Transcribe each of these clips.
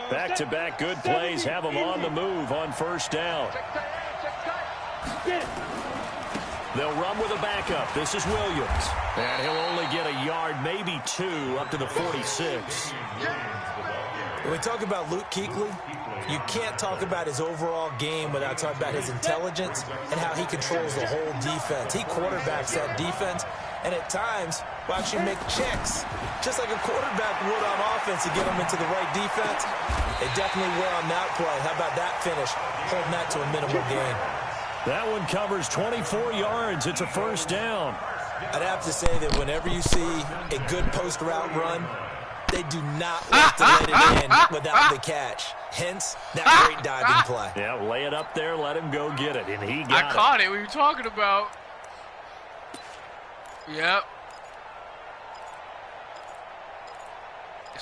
Back-to-back good plays have them on the move on first down. They'll run with a backup. This is Williams. And he'll only get a yard, maybe two, up to the 46. When we talk about Luke Kuechly, you can't talk about his overall game without talking about his intelligence and how he controls the whole defense. He quarterbacks that defense, and at times will actually make checks, just like a quarterback would on offense to get them into the right defense. They definitely were on that play. How about that finish, holding that to a minimal gain? That one covers 24 yards. It's a first down. I'd have to say that whenever you see a good post route run, they do not want to let it in without the catch. Hence, that great diving play. Yeah, lay it up there, let him go get it, and he got it. I caught it. What are you talking about? Yep.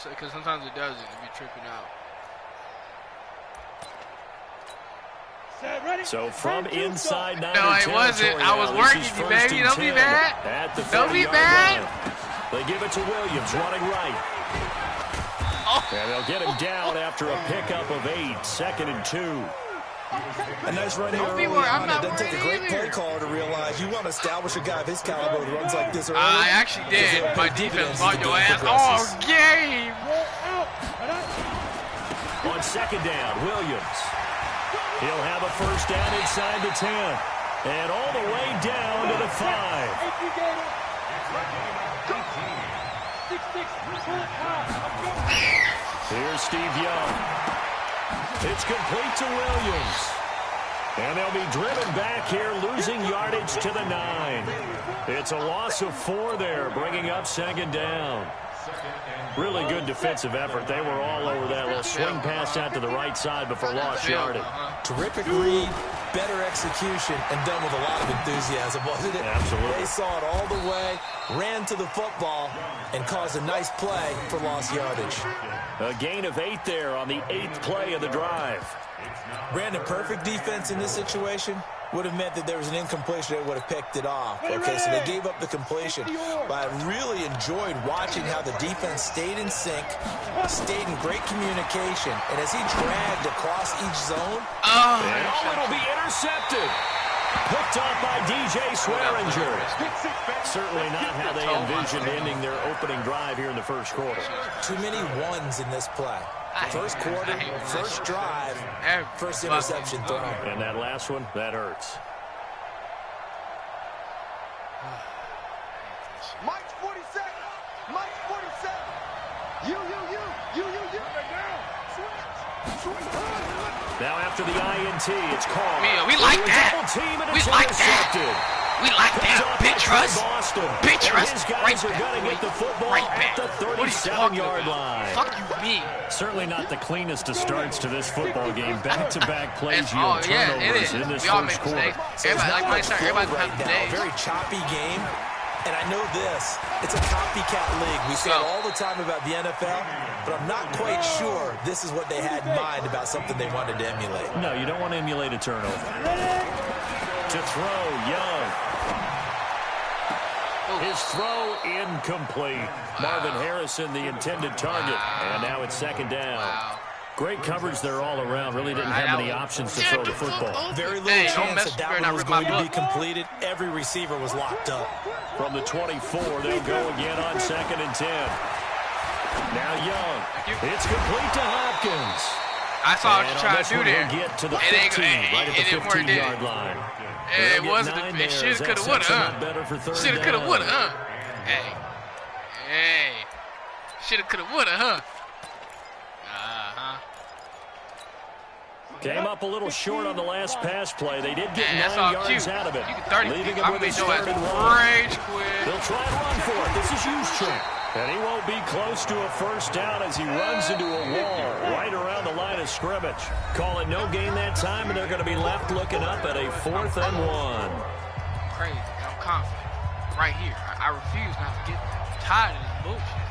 Because sometimes it doesn't. It be tripping out. So from inside 9 no, it wasn't. I was working you, baby. Don't be mad. Don't be mad. They give it to Williams, running right. Oh. And they'll get him down after a pickup of 8, 2nd and 2. A nice run here early on. It doesn't take a great play caller to realize you want to establish a guy of his caliber who runs like this early. I actually did. My defense bought your ass all game. On second down, Williams. He'll have a first down inside the 10. And all the way down to the 5. Here's Steve Young. It's complete to Williams. And they'll be driven back here, losing yardage to the 9. It's a loss of 4 there, bringing up second down. Really good defensive effort. They were all over that little swing pass out to the right side before lost yardage. Terrific read, better execution, and done with a lot of enthusiasm, wasn't it? Absolutely. They saw it all the way, ran to the football, and caused a nice play for lost yardage. A gain of 8 there on the 8th play of the drive. Brandon, perfect defense in this situation would have meant that there was an incompletion. They would have picked it off. Okay, so they gave up the completion. But I really enjoyed watching how the defense stayed in sync, stayed in great communication, and as he dragged across each zone, it'll be intercepted. Picked off by DJ Swearinger. Certainly not how they envisioned ending their opening drive here in the first quarter. Too many ones in this play. First quarter, first drive, first interception thrown. And that last one, that hurts. Mike's 47. Mike's 47. You. Now after the INT, it's called. We like that. We like that. We like that. Bitch rush. Bitch rush. Right back. Are get the football right back. At the 37-yard line. Fuck you, me. Certainly not the cleanest of starts to this football game. Back-to-back plays yield turnovers in this first quarter. Everybody like my start. Everybody right now. Very choppy game. And I know this, it's a copycat league. We say it all the time about the NFL, but I'm not quite sure this is what they had in mind about something they wanted to emulate. No, you don't want to emulate a turnover. To throw, Young. His throw incomplete. Marvin Harrison, the intended target. And now it's second down. Great coverage there all around. Really didn't have many options to throw the football. Very little chance that one was going to be completed. Every receiver was locked up. From the 24, they'll go again on 2nd and 10. Now Young. It's complete to Hopkins. I saw what you trying to do there. Get to the 15, right at the 15-yard line. It wasn't. It should have, could have, would have. Should have, could have, would have. Hey. Should have, could have, would have, Came up a little short on the last pass play. They did get 9 yards out of it. Leaving him with a 3rd and 1. They'll try and run for it. This is Juszczyk. And he won't be close to a first down as he runs into a wall right around the line of scrimmage. Call it no gain that time, and they're going to be left looking up at a 4th and 1. Crazy. I'm confident. Right here. I refuse not to get tired of this bullshit.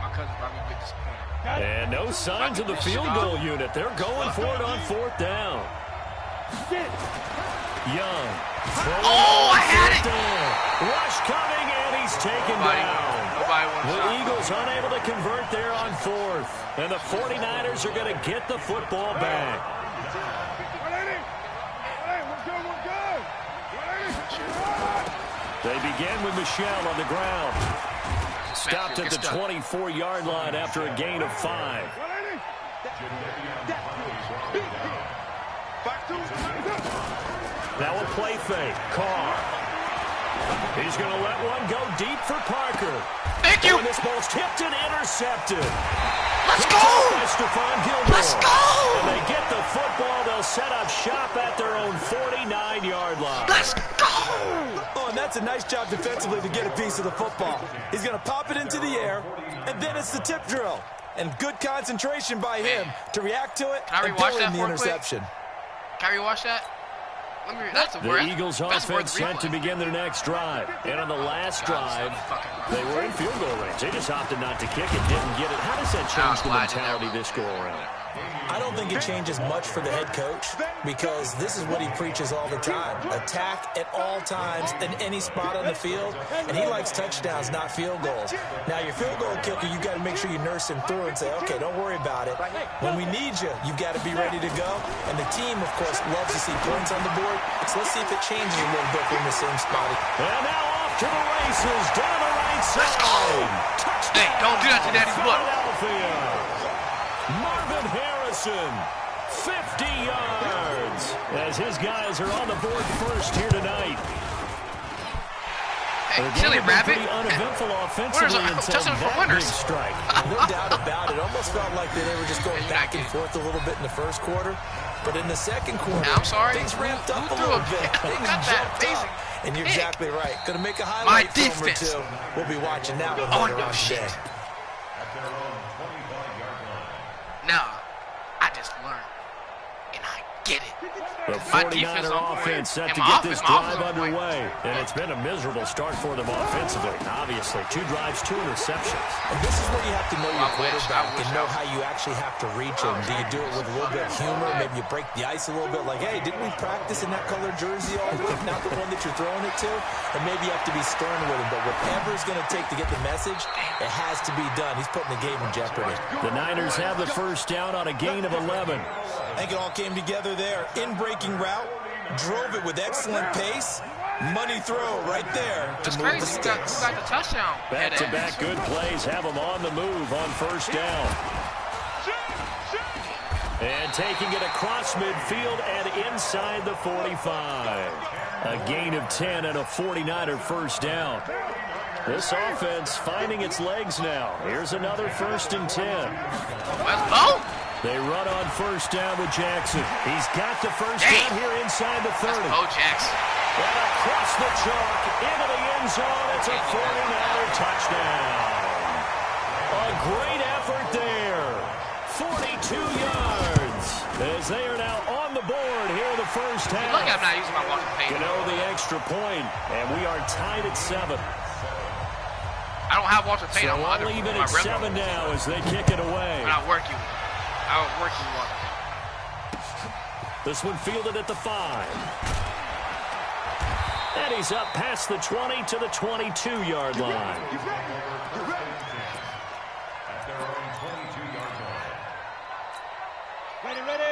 My cousin probably be disappointed. And no signs of the field goal unit. They're going for it on 4th down. Young. Oh, I had it. Rush coming, and he's taken down. Nobody wants The Eagles unable to convert there on fourth. And the 49ers are going to get the football back. They begin with Michelle on the ground. Stopped at the 24-yard line after a gain of 5. Now a play fake. Carr. He's going to let one go deep for Parker. Thank you. And this ball's tipped and intercepted. Let's go. Let's go. And they get the football. They'll set up shop at their own 49-yard line. Let's go. Oh, and that's a nice job defensively to get a piece of the football. He's going to pop it into the air, and then it's the tip drill. And good concentration by him to react to it and pull in the interception. Can I rewatch that? The Eagles offense set to begin their next drive. And on the last drive, they were in field goal range. They just opted not to kick it, didn't get it. How does that change the mentality this go around? I don't think it changes much for the head coach because this is what he preaches all the time. Attack at all times in any spot on the field, and he likes touchdowns, not field goals. Now, your field goal kicker, you've got to make sure you nurse him through and say, okay, don't worry about it. When we need you, you've got to be ready to go. And the team, of course, loves to see points on the board. So let's see if it changes a little bit from the same spot. And now off to the races, down the right side. Touchdown. Hey, don't do that to Daddy's butt. Marvin Harrison, 50 yards, as his guys are on the board first here tonight. Hey, silly rabbit. Uneventful offensively until that big strike. No doubt about it. Almost felt like they were just going back and forth a little bit in the first quarter. But in the second quarter, things ramped up a little bit. Things jumped up. And you're exactly right. Going to make a highlight film or two. We'll be watching that one later on today. Nah, I just learned, and I get it. The 49er offense set to get this drive underway, and it's been a miserable start for them offensively. Obviously, 2 drives, 2 interceptions. And this is where you have to know your quarterback and know how you actually have to reach him. Do you do it with a little bit of humor? Maybe you break the ice a little bit, like, hey, didn't we practice in that colored jersey all week? Not the one that you're throwing it to? And maybe you have to be stern with him, but whatever it's going to take to get the message, it has to be done. He's putting the game in jeopardy. The Niners have the first down on a gain of 11. I think it all came together there. In-breaking route, drove it with excellent pace. Money throw right there to move the sticks. Who got the touchdown? Back-to-back good plays have them on the move on first down. And taking it across midfield and inside the 45. A gain of 10 and a 49er first down. This offense finding its legs now. Here's another 1st and 10. Let's go. They run on first down with Jackson. He's got the first down here inside the 30. Oh, Jackson. And across the chalk, into the end zone. It's a 49er touchdown. A great effort there. 42 yards. As they are now on the board here in the first half. Look, I'm not using my walking paper. You know the extra point, and we are tied at 7. I don't have Walter Payton. So I'll leave it at 7 now as they kick it away. I'll work you. I'll work you, Walter. This one fielded at the 5. And he's up past the 20 to the 22-yard line.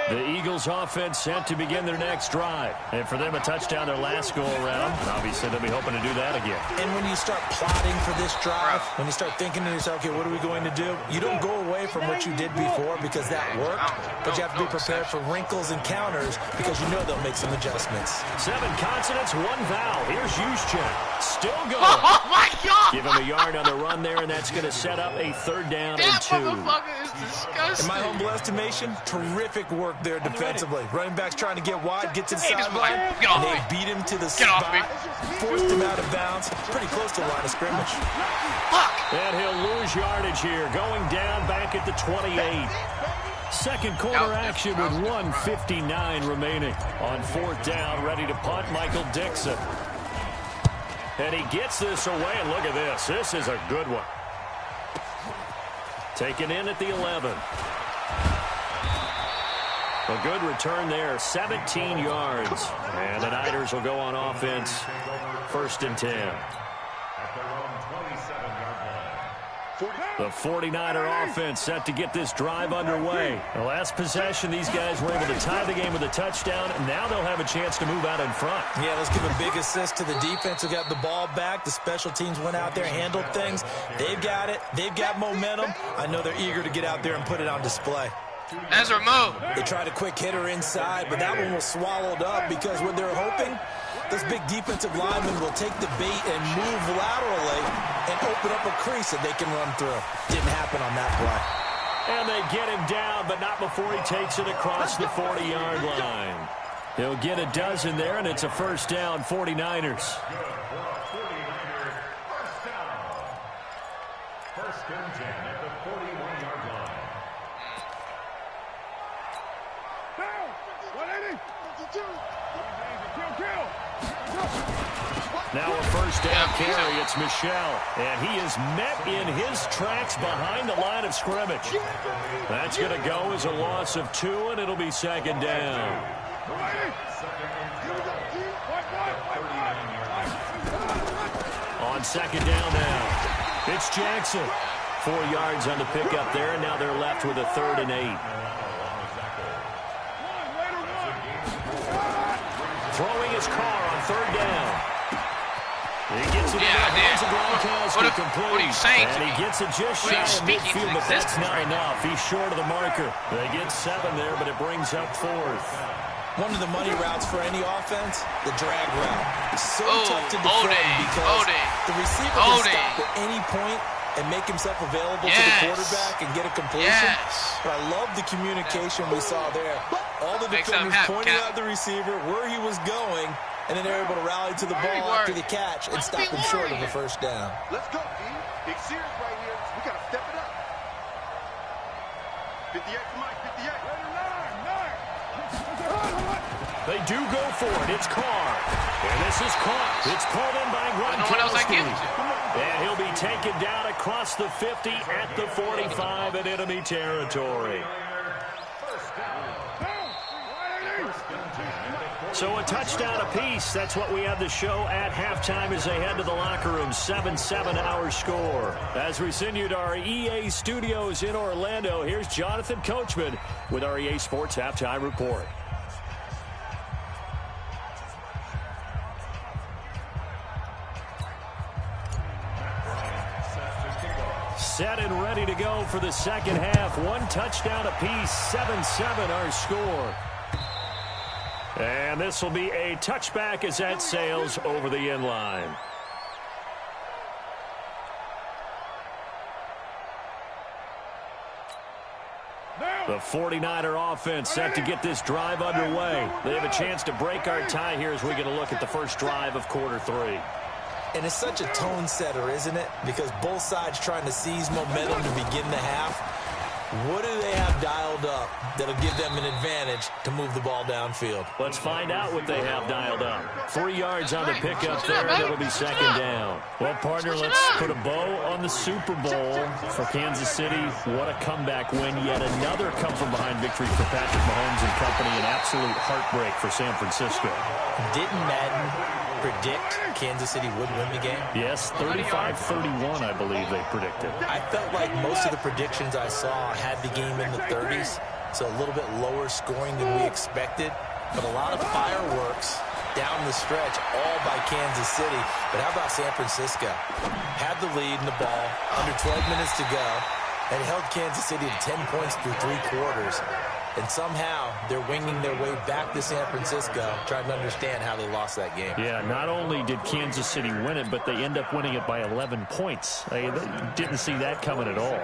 The Eagles offense set to begin their next drive. And for them, a touchdown their last go-around. Obviously, they'll be hoping to do that again. And when you start plotting for this drive, when you start thinking to yourself, okay, what are we going to do? You don't go away from what you did before because that worked. But you have to be prepared for wrinkles and counters because you know they'll make some adjustments. 7 consonants, 1 vowel. Here's Juszczyk. Still going. Oh, my God. Give him a yard on the run there, and that's going to set up a 3rd down and 2. That motherfucker is disgusting. In my humble estimation, terrific work there defensively. Running backs trying to get wide, get to the sideline, and they beat him to the spot, forced him out of bounds, pretty close to the line of scrimmage. And he'll lose yardage here, going down back at the 28. Second quarter action with 1:59 remaining. On 4th down, ready to punt, Michael Dixon. And he gets this away, and look at this. This is a good one. Taken in at the 11. A good return there, 17 yards. And the Niners will go on offense, 1st and 10. The 49er offense set to get this drive underway. The last possession, these guys were able to tie the game with a touchdown, and now they'll have a chance to move out in front. Yeah, let's give a big assist to the defense who got the ball back. The special teams went out there, handled things. They've got it. They've got momentum. I know they're eager to get out there and put it on display. That's a move. They tried a quick hitter inside, but that one was swallowed up because what they're hoping, this big defensive lineman will take the bait and move laterally and open up a crease that they can run through. Didn't happen on that play. And they get him down, but not before he takes it across the 40-yard line. He'll get a dozen there, and it's a first down, 49ers. First and 10 at the 41-yard line. Now a first down carry. It's Michelle. And he is met in his tracks behind the line of scrimmage. That's going to go as a loss of 2, and it'll be second down. On second down now, it's Jackson. 4 yards on the pickup there, and now they're left with a 3rd and 8. Throwing his car on 3rd down. He gets it in the hands of Gronkowski complete. What are you saying to me? And he gets it just shy of midfield, but that's not enough. He's short of the marker. They get 7 there, but it brings up 4th. One of the money routes for any offense, the drag route. It's so tough to defend because the receiver can stop at any point and make himself available to the quarterback and get a completion. But I love the communication we saw there. All the defenders pointing out the receiver, where he was going, and then they're able to rally to the ball after the catch and stop him short of the first down. Let's go, D. Big series right here. We got to step it up. 58 to Mike, 58. They do go for it. It's Carr. And this is caught. It's pulled in by Gronkowski. And he'll be taken down across the 50 at the 45 in enemy territory. So a touchdown apiece. That's what we have the show at halftime as they head to the locker room. 7-7 our score. As we send you to our EA studios in Orlando, here's Jonathan Coachman with our EA Sports Halftime Report. Set and ready to go for the second half. 1 touchdown apiece. 7-7 our score. And this will be a touchback as that sails over the end line. The 49er offense set to get this drive underway. They have a chance to break our tie here as we get a look at the first drive of quarter 3. And it's such a tone setter, isn't it? Because both sides trying to seize momentum to begin the half. What do they have dialed up that'll give them an advantage to move the ball downfield? Let's find out what they have dialed up. 3 yards on the pickup there, and it'll be second down. Well, partner, let's put a bow on the Super Bowl for Kansas City. What a comeback win. Yet another come-from-behind victory for Patrick Mahomes and company. An absolute heartbreak for San Francisco. Didn't Madden predict Kansas City would win the game? Yes, 35-31, I believe they predicted. I felt like most of the predictions I saw had the game in the 30s, so a little bit lower scoring than we expected, but a lot of fireworks down the stretch, all by Kansas City. But how about San Francisco? Had the lead in the ball, under 12 minutes to go, and held Kansas City to 10 points through 3 quarters. And somehow they're winging their way back to San Francisco, trying to understand how they lost that game. Yeah, not only did Kansas City win it, but they end up winning it by 11 points. They didn't see that coming at all.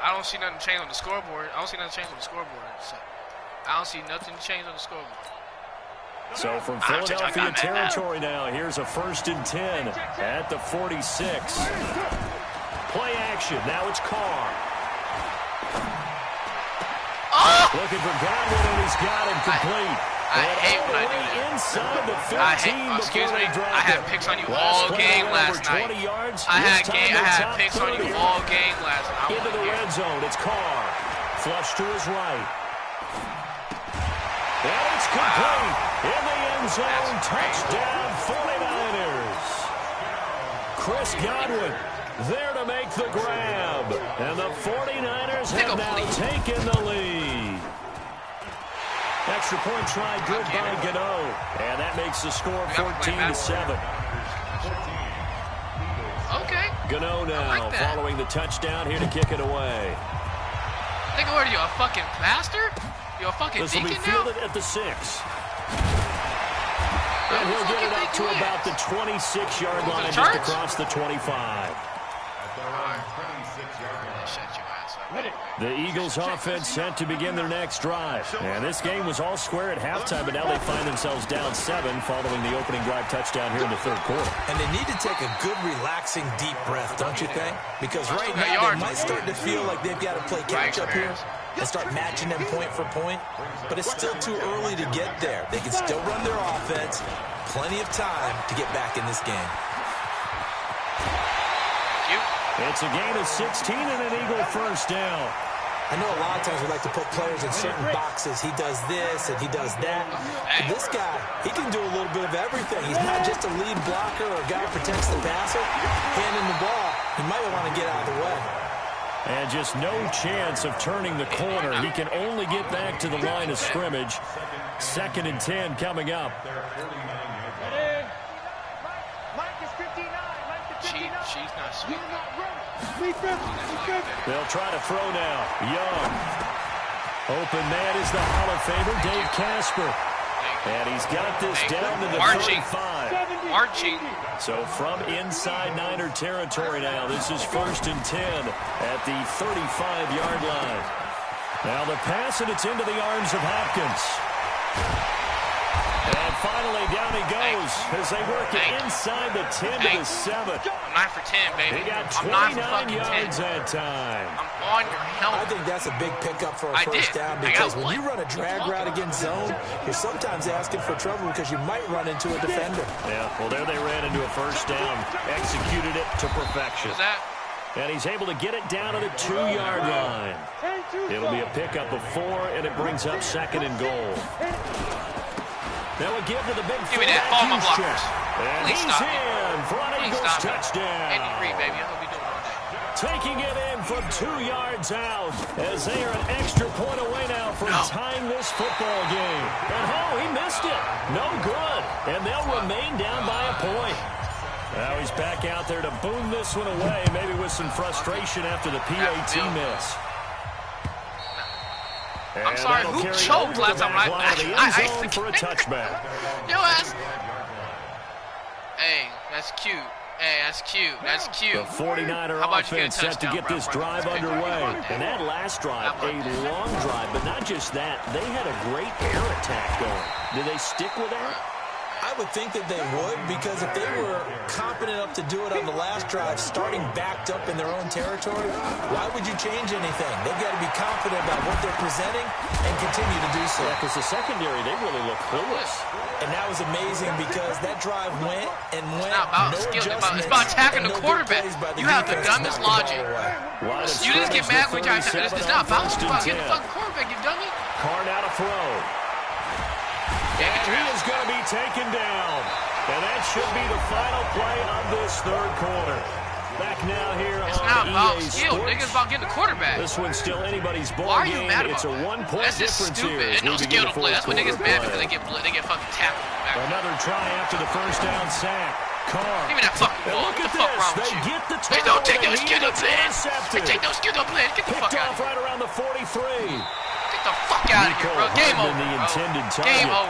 I don't see nothing change on the scoreboard. I don't see nothing change on the scoreboard. So I don't see nothing change on the scoreboard. So from Philadelphia territory now, here's a 1st and 10 at the 46. Play action. Now it's Carr. Looking for Godwin, and he's got him complete. I hate when I do that. Inside the 15 excuse me. I had picks on you all game last night. I had picks on you all game last night. Into the red zone. It's Carr. Flush to his right. And it's complete. In the end zone. Touchdown 49ers. Chris Godwin there to make the grab. And the 49ers have now taken the lead. Extra point try good by Gano. And that makes the score 14-7. Okay. Gano now following the touchdown here to kick it away. Nigga, what are you, a fucking pastor? You a fucking this will be deacon now? fielded at the 6. And he'll get it up to about the 26-yard line, just across the 25. The Eagles offense set to begin their next drive. And this game was all square at halftime, but now they find themselves down 7 following the opening drive touchdown here in the third quarter. And they need to take a good, relaxing, deep breath, don't you think? Because right now they might start to feel like they've got to play catch-up here and start matching them point for point. But it's still too early to get there. They can still run their offense. Plenty of time to get back in this game. It's a gain of 16 and an Eagle first down. I know a lot of times we like to put players in certain boxes. He does this and he does that. But this guy, he can do a little bit of everything. He's not just a lead blocker or a guy who protects the passer. Handing the ball, he might want to get out of the way. And just no chance of turning the corner. He can only get back to the line of scrimmage. 2nd and 10 coming up. She's not sweet. They'll try to throw now. Young. Open man is the Hall of Famer, Dave Casper. And he's got this down to the 35. Marching. So from inside Niner territory now, this is 1st and 10 at the 35-yard line. Now the pass, and it's into the arms of Hopkins. And finally, down he goes as they work it inside the 10 to the 7. I'm 9 for 10, baby. He got 29 yards that time. I'm on your helmet. I think that's a big pickup for a first down, because when you run a drag route against zone, you're sometimes asking for trouble because you might run into a defender. Yeah, well, there they ran into a first down. Executed it to perfection. And he's able to get it down to the 2-yard line. It'll be a pickup of 4, and it brings up 2nd and goal. Now a give to the big fullback, Juszczyk. And he's in for an Eagles touchdown. Andy Reid, baby. That's what we doing all day. Taking it in from 2 yards out as they are an extra point away now from tying this football game. And he missed it. No good. And they'll remain down by a point. Now he's back out there to boom this one away, maybe with some frustration after the PAT miss. I'm sorry, who choked last time? I for a touchback. Yo, ass. Hey, that's cute. Hey, that's cute. That's cute. The 49er offense set to get this drive underway. And that last drive, a long drive, but not just that. They had a great air attack going. Did they stick with that? I would think that they would, because if they were competent enough to do it on the last drive, starting backed up in their own territory, why would you change anything? They've got to be confident about what they're presenting and continue to do so. Yeah, because the secondary, they really look clueless. And that was amazing, because that drive went and went. It's about attacking the quarterback. You have the dumbest logic. You just get mad when you try to. It's not about you. Get the fucking quarterback, you dummy. Carr now to throw. And he is going to be taken down. And that should be the final play of this third quarter. Back now here it's on not about EA skill. Sports. Niggas about getting the quarterback. This one's still anybody's ball Why are you game. mad about It's a 1-point That's just difference stupid. here. There's no skill to play. That's what niggas mad because they get fucking tackled. Another try after the first down sack. Carr. Give me that fucking ball. Look What at the fuck this. wrong with They you? get the They don't take no skill to play. Intercepted. They take no skill to play. Get the fuck Picked out off of here. right around the 43. Get the fuck out of here, bro. Game over, the intended bro. target. Game over.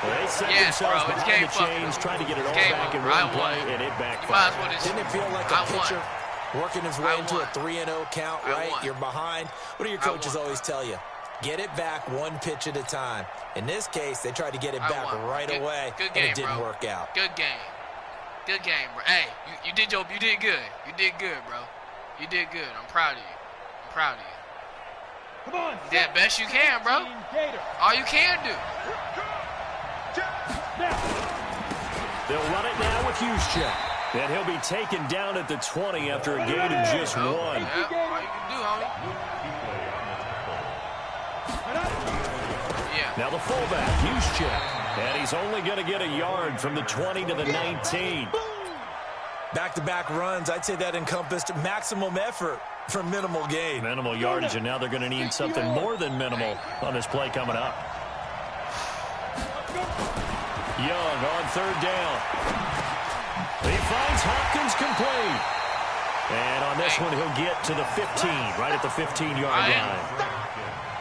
They set Yes, bro. themselves It's behind game the fucking chains, over. trying to get it all Game back in over. one I won. play, and it You might as backfired. well just. Didn't it feel like a pitcher working his way into a 3-0 count, right? You're behind. What do your coaches always tell you? Get it back one pitch at a time. In this case, they tried to get it back right away, good game, and it didn't bro. work out. Good game. Good game, bro. Hey, you did good. You did good, bro. You did good. I'm proud of you. I'm proud of you. Come on. You did the best you can, bro. All you can do. They'll run it now with Juszczyk. And he'll be taken down at the 20 after a gain of just 1. Yeah, all you can do, homie. Yeah. Now the fullback, Juszczyk. And he's only going to get a yard from the 20 to the 19. Back-to-back runs, I'd say that encompassed maximum effort for minimal gain. Minimal yardage, and now they're going to need something more than minimal on this play coming up. Young on third down. He finds Hopkins complete. And on this one, he'll get to the 15, right at the 15-yard line.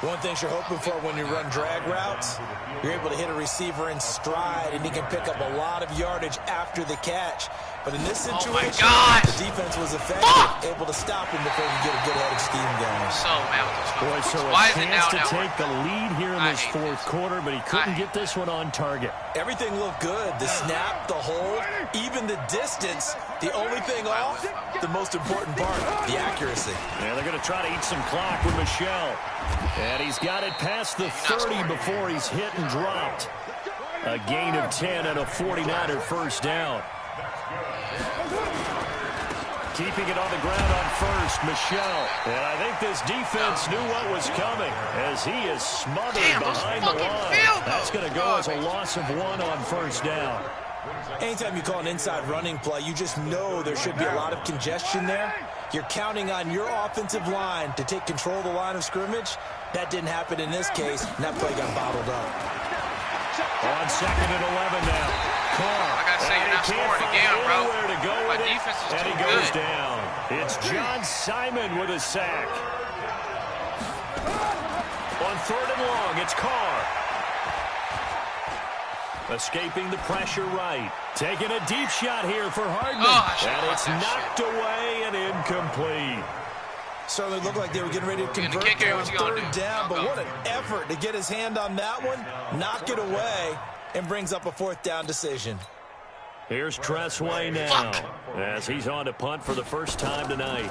One thing you're hoping for when you run drag routes, you're able to hit a receiver in stride, and he can pick up a lot of yardage after the catch. But in this situation, the defense was effective, able to stop him before he could get a good headed scheme going. So mad with those Boy, so a chance to take the lead here in this fourth quarter, but he couldn't get this one on target. Everything looked good. The snap, the hold, even the distance. The only thing off, the most important part, the accuracy. Yeah, they're going to try to eat some clock with Michelle. And he's got it past the 30 before he's hit and dropped. A gain of 10 and a 49er first down. Keeping it on the ground on first, Michelle. And I think this defense knew what was coming as he is smothered behind the line. That's going to go as a loss of 1 on first down. Anytime you call an inside running play, you just know there should be a lot of congestion there. You're counting on your offensive line to take control of the line of scrimmage. That didn't happen in this case, and that play got bottled up. On 2nd and 11 now. Carr. I gotta say, you're not scoring again, bro. To go My with defense is and too he goes good. down. It's John Simon with a sack. On 3rd and long, it's Carr. Escaping the pressure right. Taking a deep shot here for Hardman. And it's knocked away and incomplete. Certainly looked like they were getting ready to convert on 3rd down, but what an effort to get his hand on that one, knock it away, and brings up a 4th down decision. Here's Tressway now as he's on to punt for the first time tonight.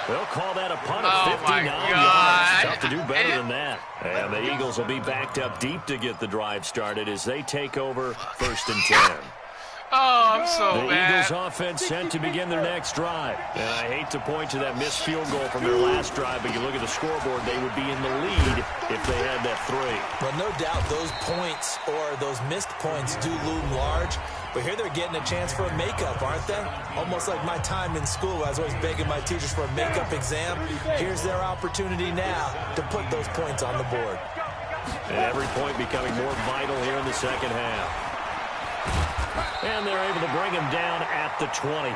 They'll call that a punt of 59 yards. Tough to do better than that. And the Eagles will be backed up deep to get the drive started as they take over 1st and 10. Oh, I'm so mad. The Eagles offense sent to begin their next drive. And I hate to point to that missed field goal from their last drive, but you look at the scoreboard, they would be in the lead if they had that 3. Well, no doubt those points or those missed points do loom large. But here they're getting a chance for a makeup, aren't they? Almost like my time in school. I was always begging my teachers for a makeup exam. Here's their opportunity now to put those points on the board. And every point becoming more vital here in the second half. And they're able to bring him down at the 20.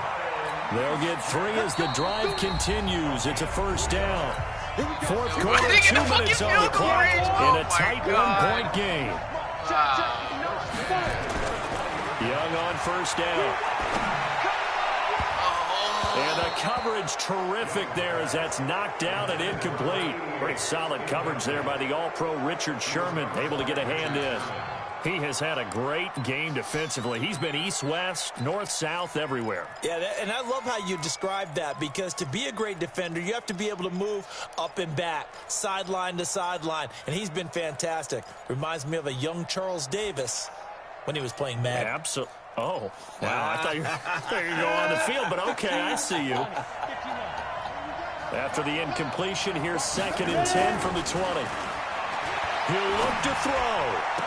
They'll get 3 as the drive continues. It's a first down. 4th quarter, 2 minutes on the clock in a tight 1-point game. Young on first down. And the coverage terrific there as that's knocked down and incomplete. Pretty solid coverage there by the All-Pro Richard Sherman, able to get a hand in. He has had a great game defensively. He's been east-west, north-south, everywhere. Yeah, and I love how you describe that because to be a great defender, you have to be able to move up and back, sideline to sideline, and he's been fantastic. Reminds me of a young Charles Davis when he was playing Madden. Absolutely. Oh, wow. I thought you were going to go on the field, but okay, I see you. After the incompletion, here's 2nd and 10 from the 20. He'll look to throw.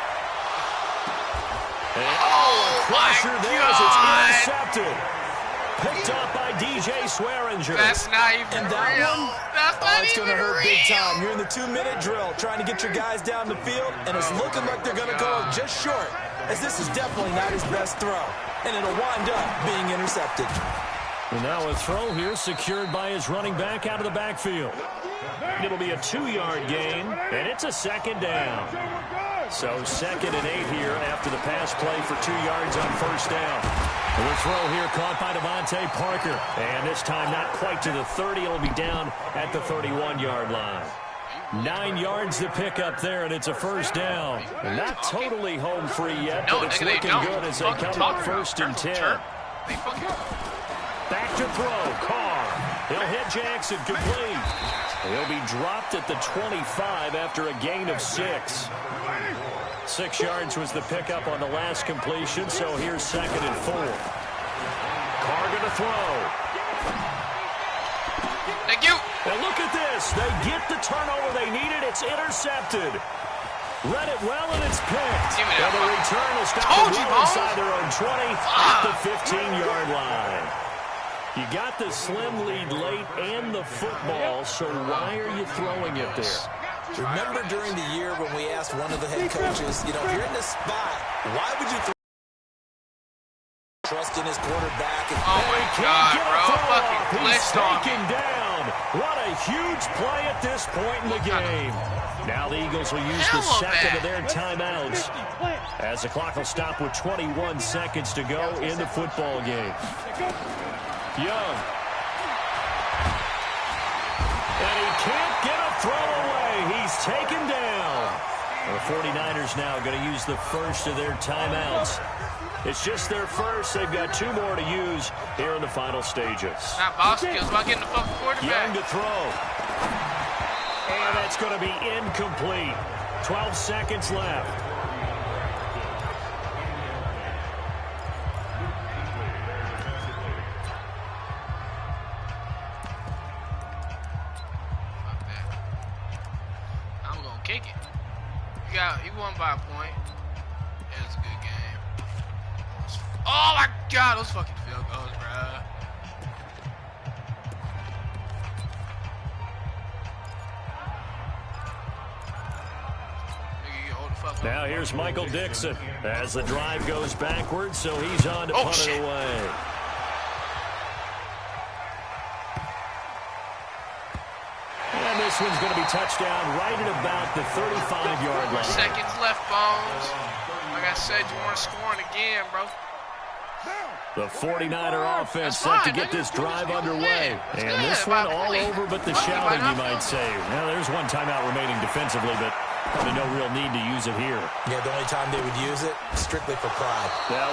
And pressure there as it's intercepted. Picked up by DJ Swearinger. That's not even and that real. One, That's not it's even going to hurt real. big time. You're in the 2-minute drill trying to get your guys down the field, and it's looking like they're going to go just short, as this is definitely not his best throw, and it'll wind up being intercepted. And now a throw here secured by his running back out of the backfield. It'll be a 2-yard gain, and it's a 2nd down. So 2nd and 8 here after the pass play for 2 yards on first down. The throw here caught by Devontae Parker. And this time not quite to the 30. It'll be down at the 31-yard line. 9 yards to pick up there, and it's a first down. Not totally home free yet, but it's looking good as they come up 1st and 10. Back to throw. Carr. He'll hit Jackson. Complete. He'll be dropped at the 25 after a gain of 6. 6 yards was the pickup on the last completion, so here's 2nd and 4. Carr going to throw. Thank you. And look at this. They get the turnover they needed. It's intercepted. Read it well, and it's picked. And the return is stopped well inside their own 20 at the 15-yard line. You got the slim lead late and the football, so why are you throwing it there? Remember during the year when we asked one of the head coaches, you know, if you're in this spot, why would you trust in his quarterback? And oh, my God, bro. Fucking He's taken down. What a huge play at this point in the game. Now the Eagles will use the second of their timeouts as the clock will stop with 21 seconds to go in the football game. Young. And he can't get a throw away. He's taken down. The 49ers now going to use the first of their timeouts. It's just their first. They've got 2 more to use here in the final stages. Not ball skills about getting the fucking quarterback. Young to throw. And that's going to be incomplete. 12 seconds left. I'm going to kick it. You won by a point. It was a good game. Oh, my God. Those fucking field goals, bro. Now here's Michael Dixon as the drive goes backwards, so he's on to punt it away. And this one's going to be touchdown right at about the 35-yard line. Seconds left, Bones. Like I said, you weren't scoring again, bro. The 49er offense set to get this drive underway. And this one all over but the shouting, you might say. Now, there's one timeout remaining defensively, but probably no real need to use it here. Yeah, the only time they would use it, strictly for pride. Now,